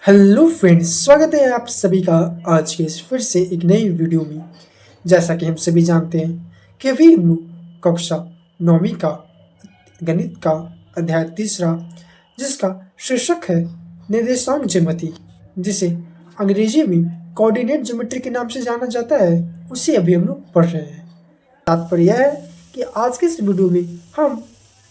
Hello friends, स्वागत है आप सभी का आज के इस फिर से एक नई वीडियो में। जैसा कि हम सभी जानते हैं कि अभी हम लोग कक्षा 9वीं का गणित का अध्याय तीसरा, जिसका शीर्षक है निर्देशांक ज्यामिति, जिसे अंग्रेजी में कोऑर्डिनेट ज्योमेट्री के नाम से जाना जाता है, उसे अभी हम लोग पढ़ रहे हैं। तात्पर्य यह है कि आज के इस वीडियो में हम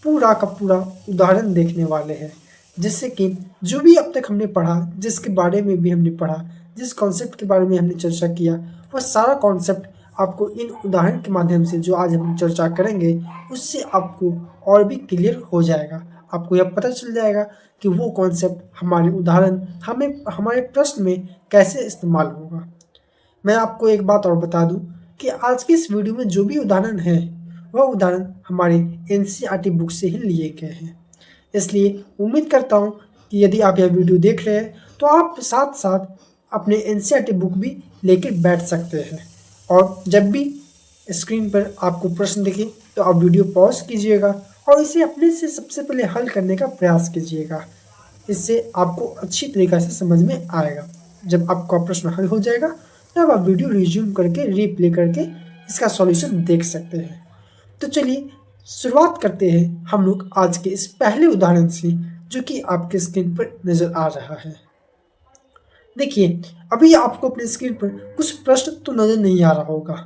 पूरा का पूरा उदाहरण देखने वाले हैं, जिससे कि जो भी अब तक हमने पढ़ा, जिसके बारे में भी हमने पढ़ा, जिस कॉन्सेप्ट के बारे में हमने चर्चा किया, वह सारा कॉन्सेप्ट आपको इन उदाहरण के माध्यम से जो आज हम चर्चा करेंगे उससे आपको और भी क्लियर हो जाएगा। आपको यह पता चल जाएगा कि वो कॉन्सेप्ट हमारे उदाहरण हमें हमारे प्रश्न में कैसे इस्तेमाल होगा। मैं आपको एक बात और बता दूं कि आज की इस वीडियो में जो भी उदाहरण है वह उदाहरण हमारे एनसीईआरटी बुक से ही लिए गए हैं। इसलिए उम्मीद करता हूं कि यदि आप यह वीडियो देख रहे हैं तो आप साथ साथ अपने एनसीईआरटी बुक भी लेकर बैठ सकते हैं, और जब भी स्क्रीन पर आपको प्रश्न दिखे तो आप वीडियो पॉज कीजिएगा और इसे अपने से सबसे पहले हल करने का प्रयास कीजिएगा। इससे आपको अच्छी तरीक़ा से समझ में आएगा। जब आपका प्रश्न हल हो जाएगा तब आप वीडियो रिज्यूम करके रीप्ले करके इसका सॉल्यूशन देख सकते हैं। तो चलिए शुरुआत करते हैं हम लोग आज के इस पहले उदाहरण से, जो कि आपके स्क्रीन पर नज़र आ रहा है। देखिए, अभी आपको अपने स्क्रीन पर कुछ प्रश्न तो नज़र नहीं आ रहा होगा,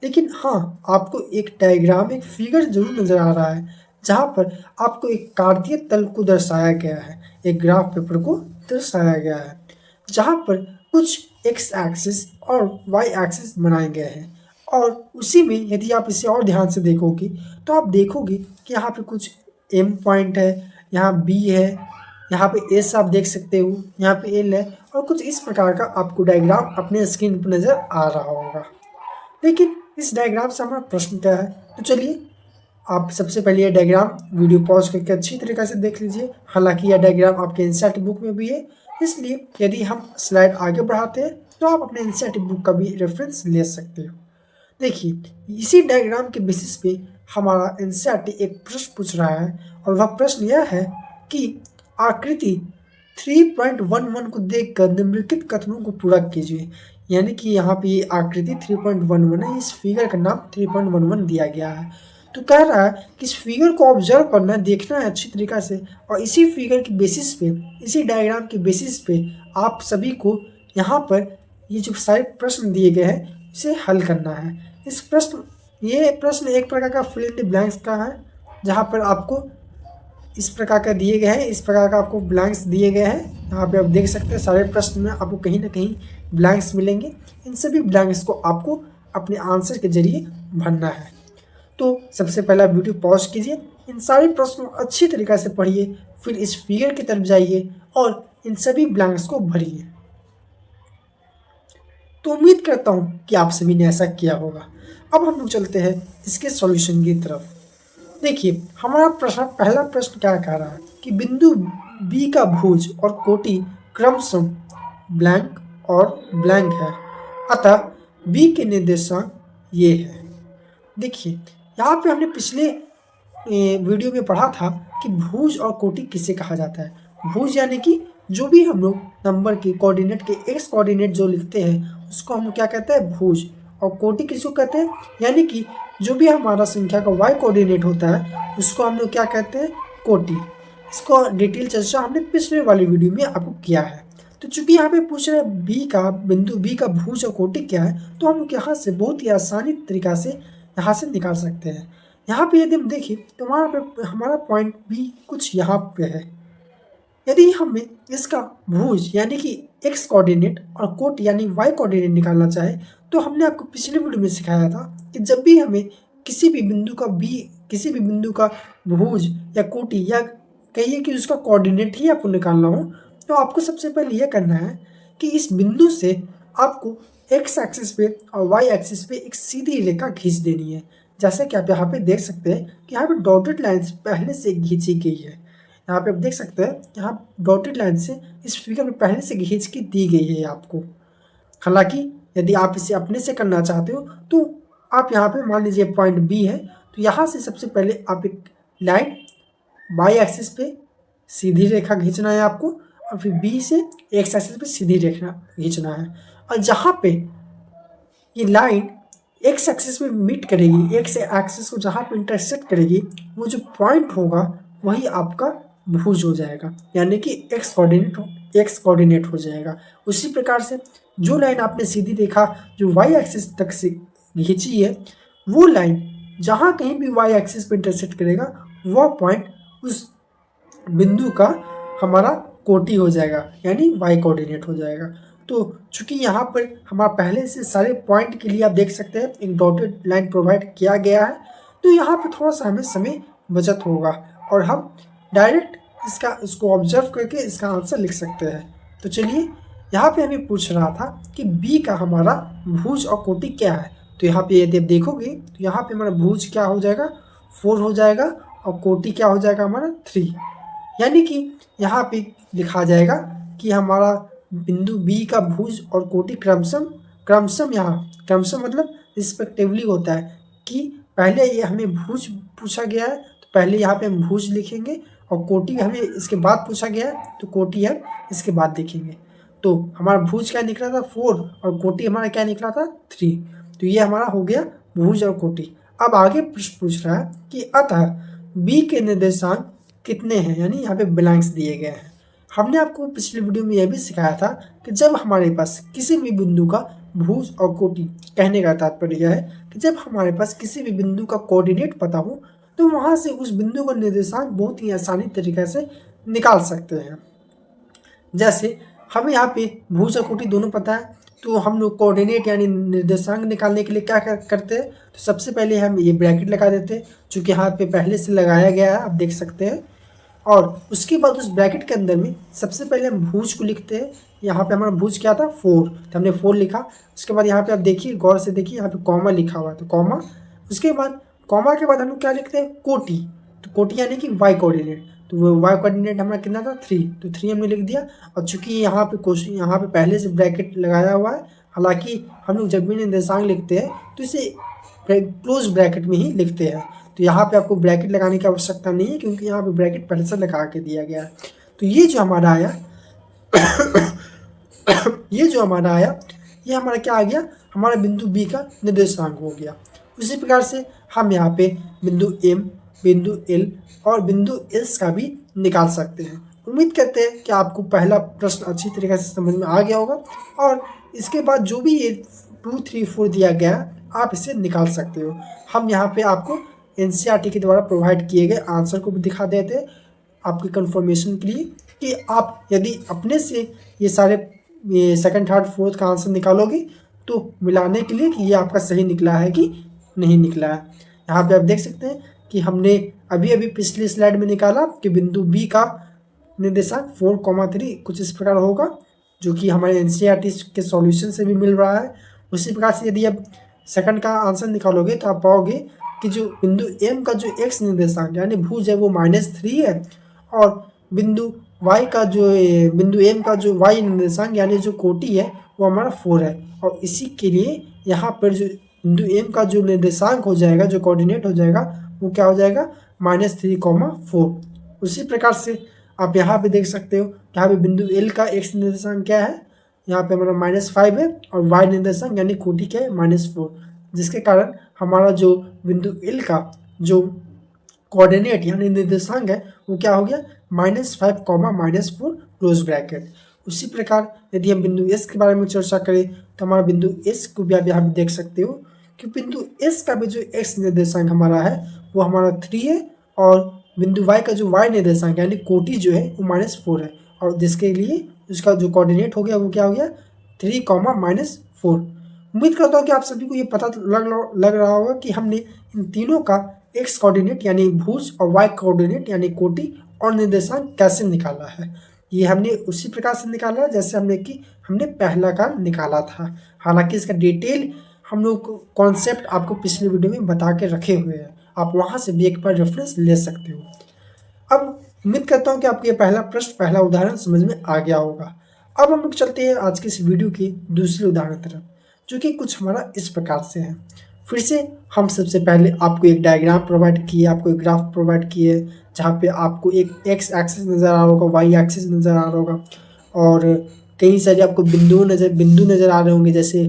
लेकिन हाँ, आपको एक डायग्राम, एक फिगर जरूर नज़र आ रहा है, जहाँ पर आपको एक कार्तीय तल को दर्शाया गया है, एक ग्राफ पेपर को दर्शाया गया है, जहाँ पर कुछ एक्स एक्सिस और वाई एक्सिस बनाए गए हैं। और उसी में यदि आप इसे और ध्यान से देखोगे तो आप देखोगे कि यहाँ पे कुछ एम पॉइंट है, यहाँ बी है, यहाँ पे एस आप देख सकते हो, यहाँ पे एल है, और कुछ इस प्रकार का आपको डायग्राम अपने स्क्रीन पर नज़र आ रहा होगा। लेकिन इस डायग्राम से हमारा प्रश्न क्या है? तो चलिए आप सबसे पहले ये डायग्राम वीडियो पॉज करके अच्छी तरीके से देख लीजिए। हालांकि यह डायग्राम आपके एनसीईआरटी बुक में भी है, इसलिए यदि हम स्लाइड आगे बढ़ाते हैं तो आप अपने एनसीईआरटी बुक का भी रेफरेंस ले सकते हो। देखिए, इसी डायग्राम के बेसिस पे हमारा एनसीईआरटी एक प्रश्न पूछ रहा है, और वह प्रश्न यह है कि आकृति 3.11 को देखकर निम्नलिखित कथनों को पूरा कीजिए। यानी कि यहाँ पे ये आकृति 3.11 है, इस फिगर का नाम 3.11 दिया गया है। तो कह रहा है कि इस फिगर को ऑब्जर्व करना है, देखना है अच्छी तरीक़ा से, और इसी फिगर के बेसिस पे, इसी डायग्राम के बेसिस पे आप सभी को यहाँ पर ये जो सारे प्रश्न दिए गए हैं इसे हल करना है। ये प्रश्न एक प्रकार का फिल इन द ब्लैंक्स का है, जहाँ पर आपको इस प्रकार का दिए गए हैं, इस प्रकार का आपको ब्लैंक्स दिए गए हैं। यहाँ पे आप देख सकते हैं सारे प्रश्न में आपको कहीं ना कहीं ब्लैंक्स मिलेंगे। इन सभी ब्लैंक्स को आपको अपने आंसर के जरिए भरना है। तो सबसे पहला वीडियो पॉज कीजिए, इन सारे प्रश्नों को अच्छी तरीक़ा से पढ़िए, फिर इस फिगर की तरफ जाइए और इन सभी ब्लैंक्स को भरिए। तो उम्मीद करता हूँ कि आप सभी ने ऐसा किया होगा। अब हम लोग चलते हैं इसके सॉल्यूशन की तरफ। देखिए, हमारा पहला प्रश्न क्या कह रहा है कि बिंदु बी का भुज और कोटि क्रमशः ब्लैंक और ब्लैंक है, अतः बी के निर्देशांक ये है। देखिए, यहाँ पे हमने पिछले वीडियो में पढ़ा था कि भुज और कोटि किसे कहा जाता है। भुज यानी कि जो भी हम लोग नंबर के कोऑर्डिनेट के एक्स कोऑर्डिनेट जो लिखते हैं उसको हम लोग क्या कहते हैं, भुज। और कोटि किसको कहते हैं, यानी कि जो भी हमारा संख्या का वाई कोऑर्डिनेट होता है उसको हम लोग क्या कहते हैं, कोटि। इसको डिटेल चर्चा हमने पिछले वाली वीडियो में आपको किया है। तो चूंकि यहाँ पे पूछ रहे हैं बी का, बिंदु बी का भुज और कोटि क्या है, तो हम लोग यहाँ से बहुत ही आसानी तरीका से यहाँ से निकाल सकते हैं। यहाँ पे यदि हम देखें तो हमारा पॉइंट बी कुछ यहाँ पे है। यदि हमें इसका भुज यानी कि एक्स कोऑर्डिनेट और कोटि यानी वाई कोऑर्डिनेट निकालना चाहे, तो हमने आपको पिछले वीडियो में सिखाया था कि जब भी हमें किसी भी बिंदु का भुज या कोटि, या कहिए कि उसका कोऑर्डिनेट ही आपको निकालना हो, तो आपको सबसे पहले यह करना है कि इस बिंदु से आपको एक्स एक्सिस पे और वाई एक्सिस पे एक सीधी रेखा खींच देनी है। जैसे कि आप यहाँ पे देख सकते हैं कि यहाँ पे डॉटेड लाइन्स पहले से खींची गई है। यहाँ पे आप देख सकते हैं यहाँ डॉटेड लाइन से इस फिगर में पहले से खींच के दी गई है आपको। हालांकि यदि आप इसे अपने से करना चाहते हो तो आप यहाँ पे मान लीजिए पॉइंट बी है, तो यहाँ से सबसे पहले आप एक लाइन वाई एक्सिस पे सीधी रेखा खींचना है आपको, और फिर बी से एक्स एक्सिस पे सीधी रेखा खींचना है। और जहाँ पे ये लाइन एक्स एक्सिस में मीट करेगी, एक्स एक्सिस को जहाँ पे इंटरसेक्ट करेगी, वो जो पॉइंट होगा वही आपका भुज हो जाएगा, यानी कि एक्स कोऑर्डिनेट हो जाएगा। उसी प्रकार से जो लाइन आपने सीधी रेखा जो वाई एक्सिस तक से खींची है, वो लाइन जहाँ कहीं भी वाई एक्सिस पे इंटरसेक्ट करेगा वह पॉइंट उस बिंदु का हमारा कोटि हो जाएगा, यानी वाई कोऑर्डिनेट हो जाएगा। तो चूंकि यहाँ पर हमारा पहले से सारे पॉइंट के लिए आप देख सकते हैं एक डॉटेड लाइन प्रोवाइड किया गया है, तो यहाँ पर थोड़ा सा हमें समय बचत होगा और हम डायरेक्ट इसको ऑब्जर्व करके इसका आंसर लिख सकते हैं। तो चलिए, यहाँ पे हमें पूछ रहा था कि बी का हमारा भुज और कोटि क्या है। तो यहाँ पे यदि आप देखोगे तो यहाँ पे हमारा भुज क्या हो जाएगा, 4 हो जाएगा, और कोटि क्या हो जाएगा हमारा 3। यानी कि यहाँ पे लिखा जाएगा कि हमारा बिंदु बी का भुज और कोटि क्रमशः यहाँ क्रमशः मतलब रिस्पेक्टिवली होता है कि पहले ये हमें भुज पूछा गया है तो पहले यहाँ पे हम भुज लिखेंगे, और कोटि हमें इसके बाद पूछा गया है तो कोटि हम इसके बाद लिखेंगे। तो हमारा भुज क्या निकला था 4 और कोटि हमारा क्या निकला था 3। तो ये हमारा हो गया भुज और कोटि। अब आगे प्रश्न पूछ रहा है कि अतः बी के निर्देशांक कितने हैं, यानी यहाँ पे ब्लैंक्स दिए गए हैं। हमने आपको पिछले वीडियो में यह भी सिखाया था कि जब हमारे पास किसी भी बिंदु का भुज और कोटि, कहने का तात्पर्य यह है कि जब हमारे पास किसी भी बिंदु का कोऑर्डिनेट पता हो तो वहाँ से उस बिंदु का निर्देशांक बहुत ही आसानी तरीके से निकाल सकते हैं। जैसे हमें यहाँ पे भुज और कोटि दोनों पता है, तो हम लोग कोऑर्डिनेट यानी निर्देशांक निकालने के लिए क्या करते हैं, तो सबसे पहले हम ये ब्रैकेट लगा देते हैं जो कि यहाँ पे पहले से लगाया गया है, आप देख सकते हैं। और उसके बाद उस ब्रैकेट के अंदर में सबसे पहले हम भुज को लिखते हैं। यहाँ पे हमारा भुज क्या था 4, तो हमने 4 लिखा। उसके बाद यहाँ पे आप देखिए, गौर से देखिए, यहाँ पे कॉमा लिखा हुआ है, तो कॉमा। उसके बाद कॉमा के बाद हम लोग क्या लिखते हैं, कोटि। तो कोटि यानी कि वाई कोऑर्डिनेट, तो वो वाई कोऑर्डिनेट हमारा कितना था 3, तो 3 हमने लिख दिया। और चूंकि यहाँ पे पहले से ब्रैकेट लगाया हुआ है, हालांकि हम लोग जब भी निर्देशांक लिखते हैं तो इसे क्लोज ब्रैकेट में ही लिखते हैं। तो यहाँ पे आपको ब्रैकेट लगाने की आवश्यकता नहीं है क्योंकि यहाँ पे ब्रैकेट पहले से लगा के दिया गया है। तो ये जो हमारा आया ये हमारा क्या आ गया, हमारा बिंदु बी का निर्देशांक हो गया। उसी प्रकार से हम यहाँ पे बिंदु एम, बिंदु एल और बिंदु एस का भी निकाल सकते हैं। उम्मीद करते हैं कि आपको पहला प्रश्न अच्छी तरीके से समझ में आ गया होगा, और इसके बाद जो भी ये 2, 3, 4 दिया गया आप इसे निकाल सकते हो। हम यहाँ पे आपको NCERT के द्वारा प्रोवाइड किए गए आंसर को भी दिखा देते हैं आपकी कंफर्मेशन के लिए कि आप यदि अपने से ये सारे सेकंड, थर्ड, फोर्थ का आंसर निकालोगे तो मिलाने के लिए कि ये आपका सही निकला है कि नहीं निकला है। यहाँ पे आप देख सकते हैं कि हमने अभी पिछली स्लाइड में निकाला कि बिंदु बी का निर्देशांक 4,3 कुछ इस प्रकार होगा, जो कि हमारे NCERT के सॉल्यूशन से भी मिल रहा है। उसी प्रकार से यदि आप सेकंड का आंसर निकालोगे तो आप पाओगे कि जो बिंदु एम का जो एक्स निर्देशांक यानी भुज है वो -3 है, और बिंदु एम का जो वाई निर्देशांक यानी जो कोटि है वो हमारा 4 है। और इसी के लिए यहाँ पर जो बिंदु एम का जो निर्देशांक हो जाएगा, जो कोऑर्डिनेट हो जाएगा, वो क्या हो जाएगा -3,4। उसी प्रकार से आप यहाँ पे देख सकते हो, यहाँ पे बिंदु एल का एक्स निर्देशांक क्या है, यहाँ पे हमारा -5 है, और वाई निर्देशांक यानी कोटि क्या है -4, जिसके कारण हमारा जो बिंदु एल का जो कोऑर्डिनेट यानी निर्देशांक है वो क्या हो गया -5, -4 क्लोज ब्रैकेट। उसी प्रकार यदि हम बिंदु एस के बारे में चर्चा करें तो हमारा बिंदु एस को भी आप यहाँ पे देख सकते हो कि बिंदु एस का भी जो एक्स निर्देशांक हमारा है वो हमारा 3 है, और बिंदु वाई का जो वाई निर्देशांक यानी कोटि जो है वो -4 है, और जिसके लिए उसका जो कोऑर्डिनेट हो गया वो क्या हो गया 3, -4। उम्मीद करता हूँ कि आप सभी को ये पता लग रहा होगा कि हमने इन तीनों का एक्स कोऑर्डिनेट यानी भुज और वाई कोऑर्डिनेट यानी कोटि और निर्देशांक कैसे निकाला है। ये हमने उसी प्रकार से निकाला जैसे हमने पहला का निकाला था। हालांकि इसका डिटेल हम लोग कॉन्सेप्ट आपको पिछले वीडियो में बता के रखे हुए हैं, आप वहाँ से भी एक बार रेफरेंस ले सकते हो। अब उम्मीद करता हूँ कि आपको ये पहला प्रश्न, पहला उदाहरण समझ में आ गया होगा। अब हम लोग चलते हैं आज के इस वीडियो के दूसरे उदाहरण तरफ, जो कि कुछ हमारा इस प्रकार से है। फिर से हम सबसे पहले आपको एक डायग्राम प्रोवाइड किए, आपको एक ग्राफ प्रोवाइड किए, जहाँ पे आपको एक एक्स एक्सिस नज़र आ रहा होगा, वाई एक्सिस नज़र आ रहा होगा, और कई सारे आपको बिंदु नज़र आ रहे होंगे, जैसे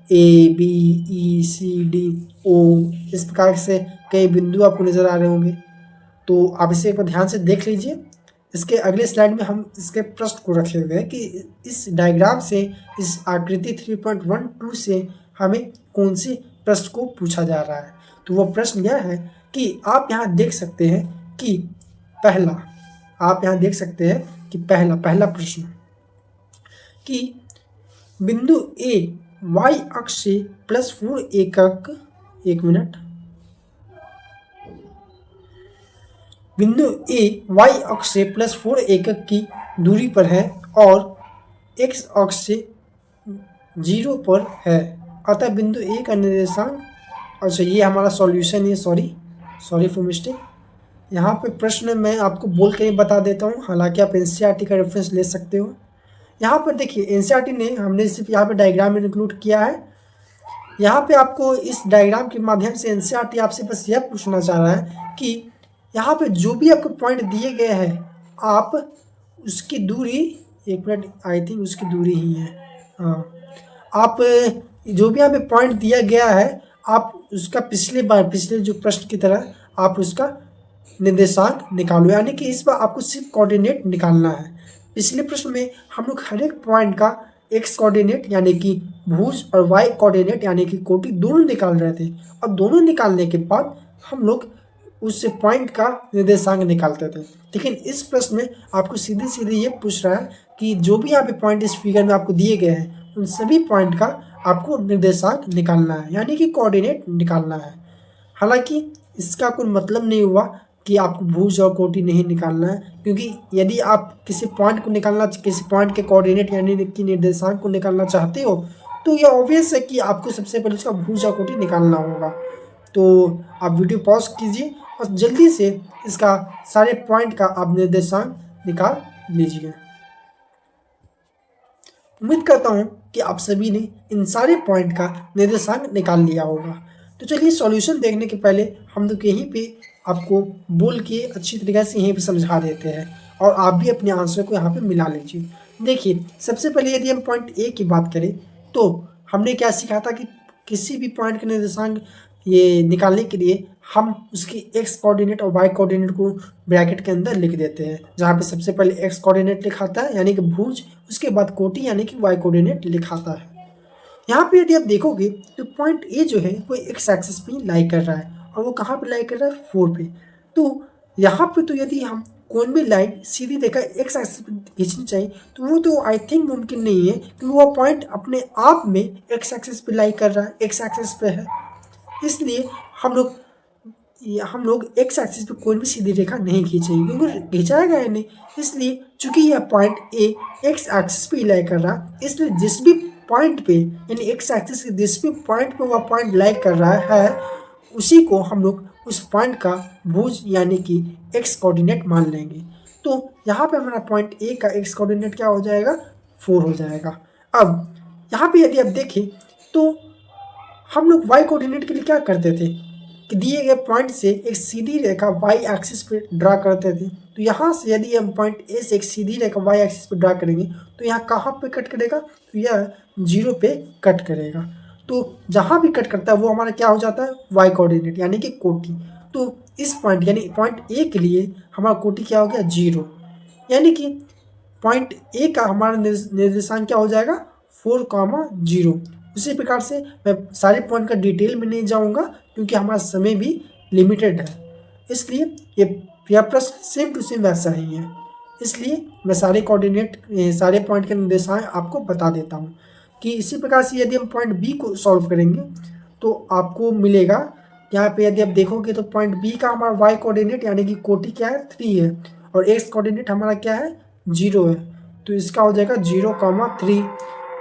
A B E C D O, इस प्रकार से कई बिंदु आपको नज़र आ रहे होंगे। तो आप इसे एक बार ध्यान से देख लीजिए। इसके अगले स्लाइड में हम इसके प्रश्न को रखे हुए हैं कि इस डायग्राम से, इस आकृति 3.12 से हमें कौन से प्रश्न को पूछा जा रहा है। तो वो प्रश्न यह है कि आप यहाँ देख सकते हैं कि पहला प्रश्न कि बिंदु ए वाई अक्ष से +4 एकक, एक मिनट, बिंदु ए वाई अक्ष से +4 एकक की दूरी पर है और एक्स अक्ष से 0 पर है, अतः बिंदु ए का निर्देशांक। अच्छा, ये हमारा सॉल्यूशन है, सॉरी फॉर मिस्टेक। यहाँ पे प्रश्न मैं आपको बोल के ही बता देता हूँ, हालांकि आप एनसीईआरटी का रेफरेंस ले सकते हो। यहाँ पर देखिए, एनसीईआरटी ने हमने सिर्फ यहाँ पे डायग्राम में इंक्लूड किया है। यहाँ पे आपको इस डायग्राम के माध्यम से एनसीईआरटी आपसे बस यह पूछना चाह रहा है कि यहाँ पे जो भी आपको पॉइंट दिए गए हैं, आप उसकी दूरी, एक मिनट, आई थिंक उसकी दूरी ही है, हाँ, आप जो भी यहाँ पे पॉइंट दिया गया है, आप उसका पिछले जो प्रश्न की तरह आप उसका निर्देशांक निकालो, यानी कि इस बार आपको सिर्फ कोऑर्डिनेट निकालना है। पिछले प्रश्न में हम लोग हर एक पॉइंट का एक्स कोऑर्डिनेट यानी कि भुज और वाई कोऑर्डिनेट यानी कि कोटि दोनों निकाल रहे थे, और दोनों निकालने के बाद हम लोग उस पॉइंट का निर्देशांक निकालते थे। लेकिन इस प्रश्न में आपको सीधे सीधे ये पूछ रहा है कि जो भी यहाँ पे पॉइंट इस फिगर में आपको दिए गए हैं, उन सभी पॉइंट का आपको निर्देशांक निकालना है, यानी कि कोऑर्डिनेट निकालना है। हालांकि इसका कोई मतलब नहीं हुआ कि आपको भुज और कोटि नहीं निकालना है, क्योंकि यदि आप किसी पॉइंट के कोऑर्डिनेट यानी कि निर्देशांक को निकालना चाहते हो, तो यह ऑब्वियस है कि आपको सबसे पहले उसका भुज और कोटि निकालना होगा। तो आप वीडियो पॉज कीजिए और जल्दी से इसका सारे पॉइंट का आप निर्देशांक निकाल लीजिए। उम्मीद करता हूँ कि आप सभी ने इन सारे पॉइंट का निर्देशांक निकाल लिया होगा। तो चलिए, सॉल्यूशन देखने के पहले हम लोग यहीं पे आपको बोल के अच्छी तरीके से यहीं पे समझा देते हैं, और आप भी अपने आंसर को यहाँ पे मिला लीजिए। देखिए, सबसे पहले यदि हम पॉइंट ए की बात करें, तो हमने क्या सीखा था कि किसी भी पॉइंट का निर्देशांक ये निकालने के लिए हम उसकी एक्स कोऑर्डिनेट और वाई कोऑर्डिनेट को ब्रैकेट के अंदर लिख देते हैं, जहाँ पे सबसे पहले एक्स कोऑर्डिनेट लिखाता है यानी कि भुज, उसके बाद कोटि यानी कि वाई कोऑर्डिनेट लिखाता है। यहाँ पे यदि आप देखोगे तो पॉइंट ए जो है वो एक्स एक्सिस पे लाई कर रहा है, और वो कहाँ पे लाई कर रहा है, 4 पे। तो यहाँ पे तो यदि हम कोई भी लाइन सीधी रेखा एक्स एक्सिस पे खींचनी चाहिए, तो वो तो आई थिंक मुमकिन नहीं है, क्योंकि वो पॉइंट अपने आप में एक्स एक्सिस पे लाई कर रहा है, एक्स एक्सिस पे है। इसलिए हम लोग एक्स एक्सिस पे कोई भी सीधी रेखा नहीं खींचेंगे, क्योंकि खिंचाएगा या नहीं। इसलिए चूंकि यह पॉइंट ए एक्स एक्सिस पे लाई कर रहा है, इसलिए जिस भी पॉइंट पे यानी एक्स एक्सिस के जिस भी पॉइंट पे वह पॉइंट लाई कर रहा है, उसी को हम लोग उस पॉइंट का भुज यानी कि एक्स कोऑर्डिनेट मान लेंगे। तो यहाँ पे हमारा पॉइंट ए का एक्स कोऑर्डिनेट क्या हो जाएगा, 4 हो जाएगा। अब यहाँ पे यदि आप देखें तो हम लोग वाई कोऑर्डिनेट के लिए क्या करते थे कि दिए गए पॉइंट से एक सीधी रेखा वाई एक्सिस पे ड्रा करते थे। तो यहाँ से यदि हम पॉइंट ए से एक सीधी रेखा वाई एक्सिस पे ड्रा करेंगे, तो यहाँ कहाँ पे कट करेगा, तो यह 0 पे कट करेगा। तो जहाँ भी कट करता है वो हमारा क्या हो जाता है, वाई कोऑर्डिनेट यानी कि कोटि। तो इस पॉइंट यानी पॉइंट ए के लिए हमारा कोटि क्या हो गया, 0, यानी कि पॉइंट ए का हमारा निर्देशांक क्या हो जाएगा, 4,0। उसी प्रकार से मैं सारे पॉइंट का डिटेल में नहीं जाऊंगा, क्योंकि हमारा समय भी लिमिटेड है, इसलिए यह प्रश्न सेम टू सेम वैसा ही है। इसलिए मैं सारे पॉइंट के निर्देशांक आपको बता देता हूँ कि इसी प्रकार से यदि हम पॉइंट बी को सॉल्व करेंगे तो आपको मिलेगा, यहाँ पे यदि आप देखोगे तो पॉइंट बी का हमारा वाई कोऑर्डिनेट यानी कि कोटि क्या है, 3 है, और एक्स कोऑर्डिनेट हमारा क्या है, 0 है। तो इसका हो जाएगा 0,3।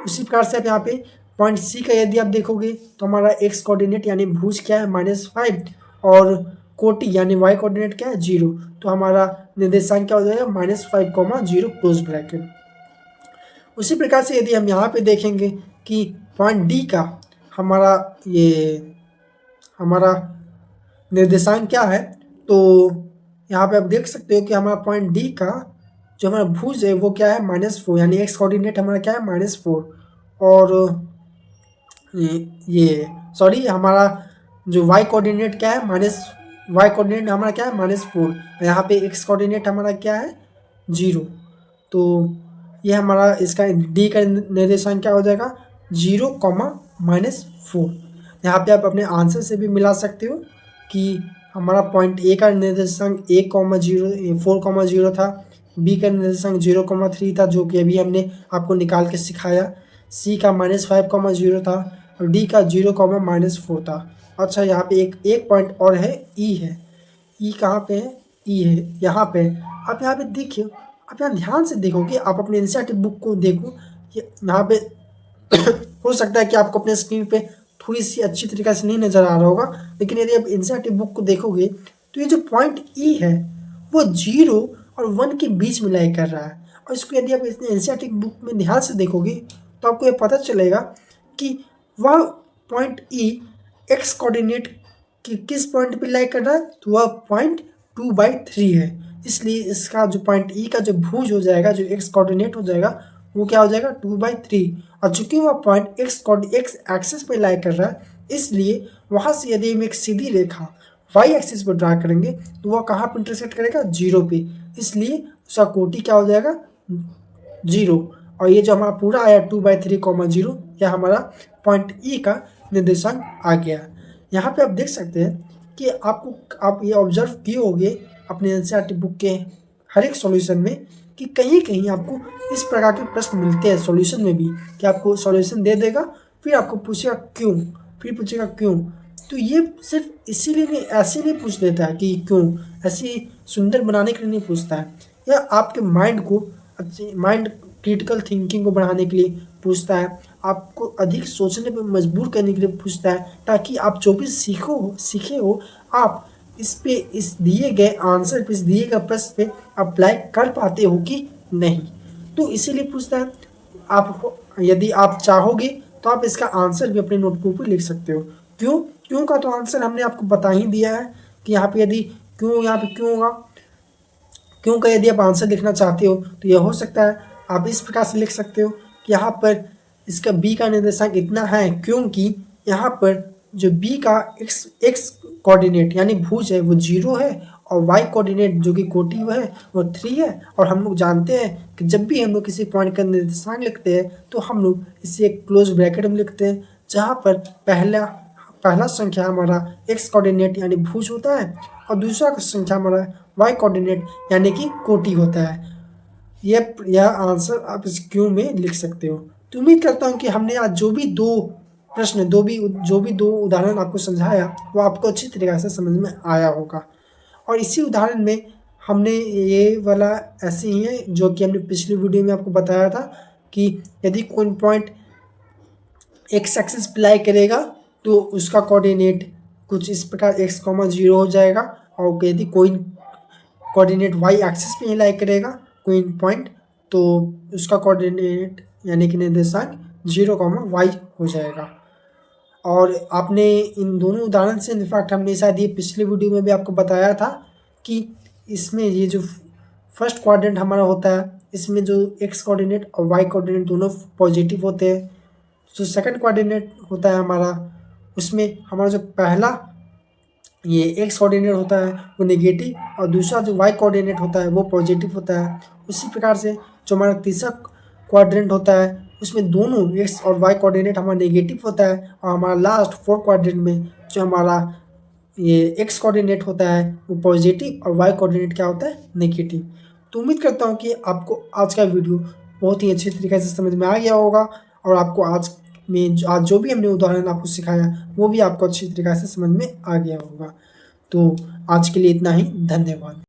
उसी प्रकार से आप यहाँ पे पॉइंट सी का यदि आप देखोगे तो हमारा एक्स कोऑर्डिनेट यानी भुज क्या है, -5, और कोटि यानी वाई कोऑर्डिनेट क्या है, 0। तो हमारा निर्देशांक क्या हो जाएगा, -5,0 क्लोज ब्रैकेट। उसी प्रकार से यदि हम यहाँ पे देखेंगे कि पॉइंट डी का हमारा ये हमारा निर्देशांक क्या है, तो यहाँ पे आप देख सकते हो कि हमारा पॉइंट डी का जो हमारा भुज है वो क्या है -4, यानी एक्स कोऑर्डिनेट हमारा क्या है -4, और ये सॉरी हमारा जो वाई कोऑर्डिनेट क्या है वाई कोऑर्डिनेट हमारा क्या है -4, यहाँ पे एक्स कोऑर्डिनेट हमारा क्या है 0। तो ये हमारा इसका डी का निर्देशांक क्या हो जाएगा 0, -4। यहाँ पे आप अपने आंसर से भी मिला सकते हो कि हमारा पॉइंट ए का निर्देशांक 4,0 था, बी का निर्देशांक 0,3 था जो कि अभी हमने आपको निकाल के सिखाया, सी का -5,0 था और डी का 0,-4 था। अच्छा यहाँ पे एक पॉइंट और है, ई है। ई कहाँ पे है? ई है यहाँ पे। आप यहाँ पे देखिए, आप यहाँ ध्यान से देखोगे, आप अपने एनसीईआरटी बुक को देखो, यहाँ पे हो सकता है कि आपको अपने स्क्रीन पे थोड़ी सी अच्छी तरीके से नहीं नज़र आ रहा होगा, लेकिन यदि आप एनसीईआरटी बुक को देखोगे तो ये जो पॉइंट ई है वो 0 और 1 के बीच में लाई कर रहा है। और इसको यदि आप एनसीईआरटी बुक में ध्यान से देखोगे तो आपको ये पता चलेगा कि वह पॉइंट ई एक्स कोऑर्डिनेट कि किस पॉइंट पे लाई कर रहा है, तो वह पॉइंट 2/3 है। इसलिए इसका जो पॉइंट ई का जो भुज हो जाएगा, जो एक्स कोऑर्डिनेट हो जाएगा, वो क्या हो जाएगा 2/3। और चूंकि वह पॉइंट एक्स एक्सिस पे लाई कर रहा है, इसलिए वहाँ से यदि हम एक सीधी रेखा वाई एक्सिस पर ड्रा करेंगे तो वह कहाँ पर इंटरसेक्ट करेगा 0 पे, इसलिए उसका कोटि क्या हो जाएगा 0। और ये जो हमारा पूरा आया 2/3, 0, यह हमारा पॉइंट ई का निर्देशांक आ गया। यहाँ पे आप देख सकते हैं कि आप ये ऑब्जर्व किए होंगे अपने एनसीईआरटी बुक के हर एक सॉल्यूशन में कि कहीं कहीं आपको इस प्रकार के प्रश्न मिलते हैं सॉल्यूशन में भी, कि आपको सॉल्यूशन दे देगा, फिर आपको पूछेगा क्यों, फिर पूछेगा क्यों। तो ये सिर्फ इसीलिए नहीं, ऐसे नहीं पूछ देता है कि क्यों, ऐसी सुंदर बनाने के लिए नहीं पूछता है, यह आपके माइंड क्रिटिकल थिंकिंग को बढ़ाने के लिए पूछता है, आपको अधिक सोचने पर मजबूर करने के लिए पूछता है, ताकि आप जो भी सीखे हो आप इस दिए गए आंसर पे, इस दिए गए प्रश्न पे अप्लाई कर पाते हो कि नहीं। तो इसीलिए पूछता है। आप यदि आप चाहोगे तो आप इसका आंसर भी अपने नोटबुक पे लिख सकते हो। क्यों का तो आंसर हमने आपको बता ही दिया है कि यहाँ पे यदि यहाँ पे क्यों होगा, क्यों का यदि आप आंसर लिखना चाहते हो तो यह हो सकता है आप इस प्रकार से लिख सकते हो कि यहाँ पर इसका बी का निर्देशांक इतना है क्योंकि यहाँ पर जो बी का एक्स कोऑर्डिनेट यानी भुज है वो 0 है और वाई कोऑर्डिनेट जो कि कोटि है वो 3 है। और हम लोग जानते हैं कि जब भी हम लोग किसी पॉइंट का निर्देशांक लिखते हैं तो हम लोग इसे एक क्लोज ब्रैकेट में लिखते हैं, जहाँ पर पहला संख्या हमारा एक्स कोऑर्डिनेट यानी भुज होता है और दूसरा संख्या हमारा वाई कोऑर्डिनेट यानी कि कोटि होता है। यह आंसर आप इस क्यू में लिख सकते हो। तो उम्मीद करता हूँ कि हमने आज जो भी दो उदाहरण आपको समझाया वो आपको अच्छी तरीके से समझ में आया होगा। और इसी उदाहरण में हमने ये वाला ऐसे ही है जो कि हमने पिछली वीडियो में आपको बताया था कि यदि कोई पॉइंट एक्स एक्सिस पे लाई करेगा तो उसका कोऑर्डिनेट कुछ इस प्रकार x,0 हो जाएगा, और यदि कोई कोऑर्डिनेट वाई एक्सिस पे लाई करेगा कोई पॉइंट तो उसका कोऑर्डिनेट यानी कि निर्देशांक 0,y हो जाएगा। और आपने इन दोनों उदाहरण से इनफैक्ट हमने शायद ये पिछले वीडियो में भी आपको बताया था कि इसमें ये जो फर्स्ट क्वाड्रेंट हमारा होता है इसमें जो एक्स कोऑर्डिनेट और वाई कोऑर्डिनेट दोनों पॉजिटिव होते हैं। जो सेकंड कोऑर्डिनेट होता है हमारा उसमें हमारा जो पहला ये एक्स कोऑर्डिनेट होता है वो नेगेटिव और दूसरा जो वाई कोऑर्डिनेट होता है वो पॉजिटिव होता है। उसी प्रकार से जो हमारा तीसरा क्वाड्रेंट होता है उसमें दोनों एक्स और वाई कोऑर्डिनेट हमारा नेगेटिव होता है, और हमारा लास्ट फोर्थ क्वाड्रेंट में जो हमारा ये एक्स कोऑर्डिनेट होता है वो पॉजिटिव और वाई कोऑर्डिनेट क्या होता है नेगेटिव। तो उम्मीद करता हूँ कि आपको आज का वीडियो बहुत ही अच्छी तरीके से समझ में आ गया होगा, और आपको आज जो भी हमने उदाहरण आपको सिखाया वो भी आपको अच्छी तरीके से समझ में आ गया होगा। तो आज के लिए इतना ही, धन्यवाद।